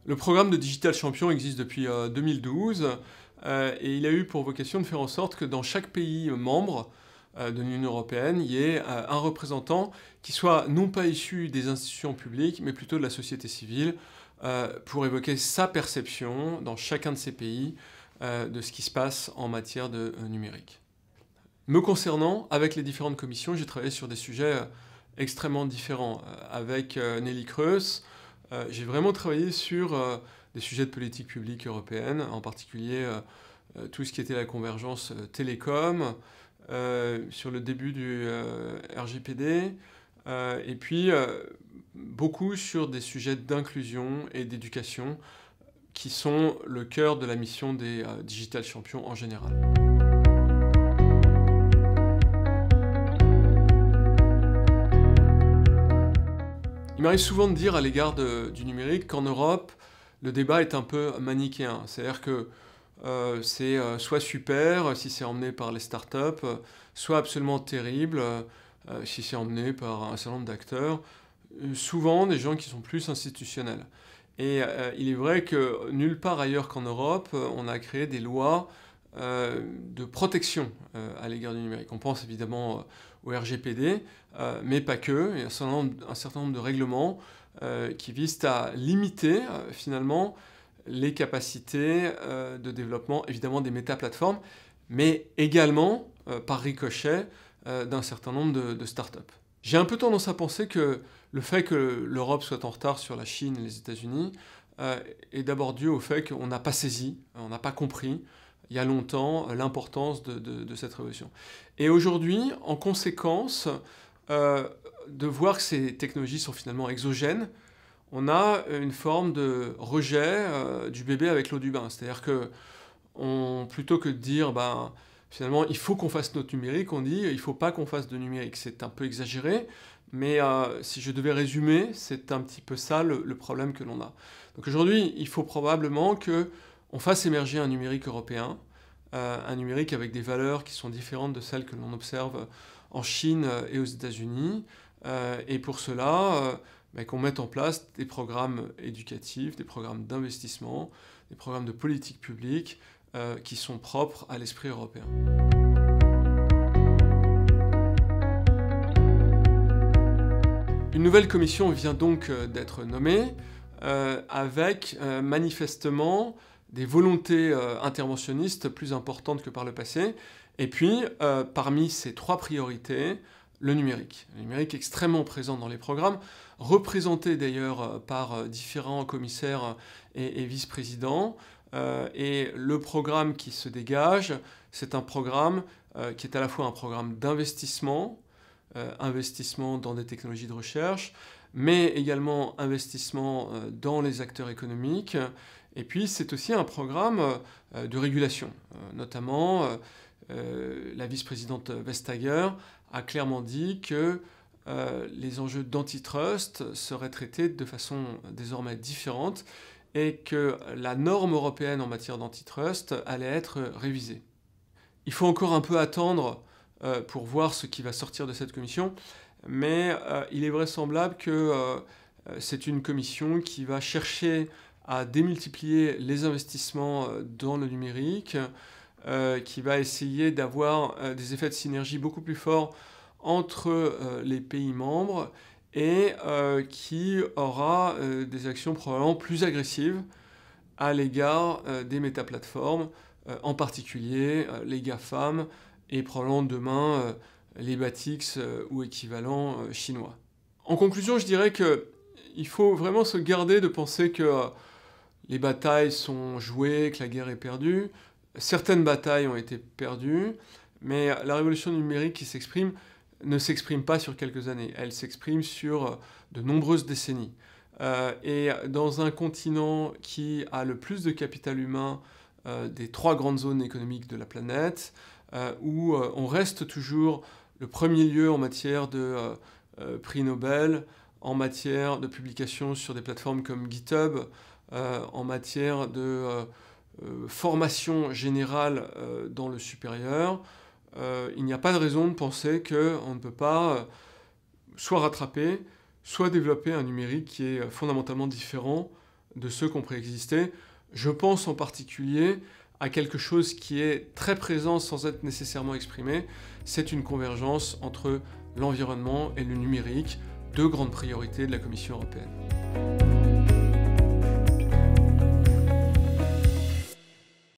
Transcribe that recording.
Le programme de Digital Champion existe depuis 2012 et il a eu pour vocation de faire en sorte que dans chaque pays membre de l'Union européenne, il y ait un représentant qui soit non pas issu des institutions publiques, mais plutôt de la société civile, pour évoquer sa perception dans chacun de ces pays de ce qui se passe en matière de numérique. Me concernant, avec les différentes commissions, j'ai travaillé sur des sujets extrêmement différents. Avec Neelie Kroes, j'ai vraiment travaillé sur des sujets de politique publique européenne, en particulier tout ce qui était la convergence télécom, sur le début du RGPD, et puis beaucoup sur des sujets d'inclusion et d'éducation qui sont le cœur de la mission des Digital Champions en général. Il m'arrive souvent de dire à l'égard du numérique qu'en Europe, le débat est un peu manichéen. C'est-à-dire que c'est soit super si c'est emmené par les startups, soit absolument terrible si c'est emmené par un certain nombre d'acteurs, souvent des gens qui sont plus institutionnels. Et il est vrai que nulle part ailleurs qu'en Europe, on a créé des lois de protection à l'égard du numérique. On pense évidemment au RGPD, mais pas que. Il y a un certain nombre de règlements qui visent à limiter finalement les capacités de développement, évidemment des métaplateformes, mais également, par ricochet, d'un certain nombre de startups. J'ai un peu tendance à penser que le fait que l'Europe soit en retard sur la Chine et les États-Unis est d'abord dû au fait qu'on n'a pas saisi, on n'a pas compris, il y a longtemps, l'importance de cette révolution. Et aujourd'hui, en conséquence, de voir que ces technologies sont finalement exogènes, on a une forme de rejet du bébé avec l'eau du bain. C'est-à-dire que, plutôt que de dire, finalement, il faut qu'on fasse notre numérique, on dit, il ne faut pas qu'on fasse de numérique. C'est un peu exagéré, mais si je devais résumer, c'est un petit peu ça le problème que l'on a. Donc aujourd'hui, il faut probablement qu'on fasse émerger un numérique européen, un numérique avec des valeurs qui sont différentes de celles que l'on observe en Chine et aux États-Unis. Et pour cela, qu'on mette en place des programmes éducatifs, des programmes d'investissement, des programmes de politique publique qui sont propres à l'esprit européen. Une nouvelle commission vient donc d'être nommée avec manifestement des volontés interventionnistes plus importantes que par le passé. Et puis, parmi ces trois priorités, le numérique. Le numérique extrêmement présent dans les programmes, représenté d'ailleurs par différents commissaires et vice-présidents. Et le programme qui se dégage, c'est un programme qui est à la fois un programme d'investissement, investissement dans des technologies de recherche, mais également investissement dans les acteurs économiques. Et puis c'est aussi un programme de régulation, notamment la vice-présidente Vestager a clairement dit que les enjeux d'antitrust seraient traités de façon désormais différente et que la norme européenne en matière d'antitrust allait être révisée. Il faut encore un peu attendre pour voir ce qui va sortir de cette commission, mais il est vraisemblable que c'est une commission qui va chercher à démultiplier les investissements dans le numérique, qui va essayer d'avoir des effets de synergie beaucoup plus forts entre les pays membres et qui aura des actions probablement plus agressives à l'égard des métaplateformes, en particulier les GAFAM et probablement demain les BATX ou équivalents chinois. En conclusion, je dirais qu'il faut vraiment se garder de penser que les batailles sont jouées, que la guerre est perdue. Certaines batailles ont été perdues, mais la révolution numérique qui s'exprime ne s'exprime pas sur quelques années, elle s'exprime sur de nombreuses décennies. Et dans un continent qui a le plus de capital humain des trois grandes zones économiques de la planète, où on reste toujours le premier lieu en matière de prix Nobel, en matière de publication sur des plateformes comme GitHub, en matière de formation générale dans le supérieur, il n'y a pas de raison de penser qu'on ne peut pas soit rattraper, soit développer un numérique qui est fondamentalement différent de ceux qui ont préexisté. Je pense en particulier à quelque chose qui est très présent sans être nécessairement exprimé, c'est une convergence entre l'environnement et le numérique, deux grandes priorités de la Commission européenne.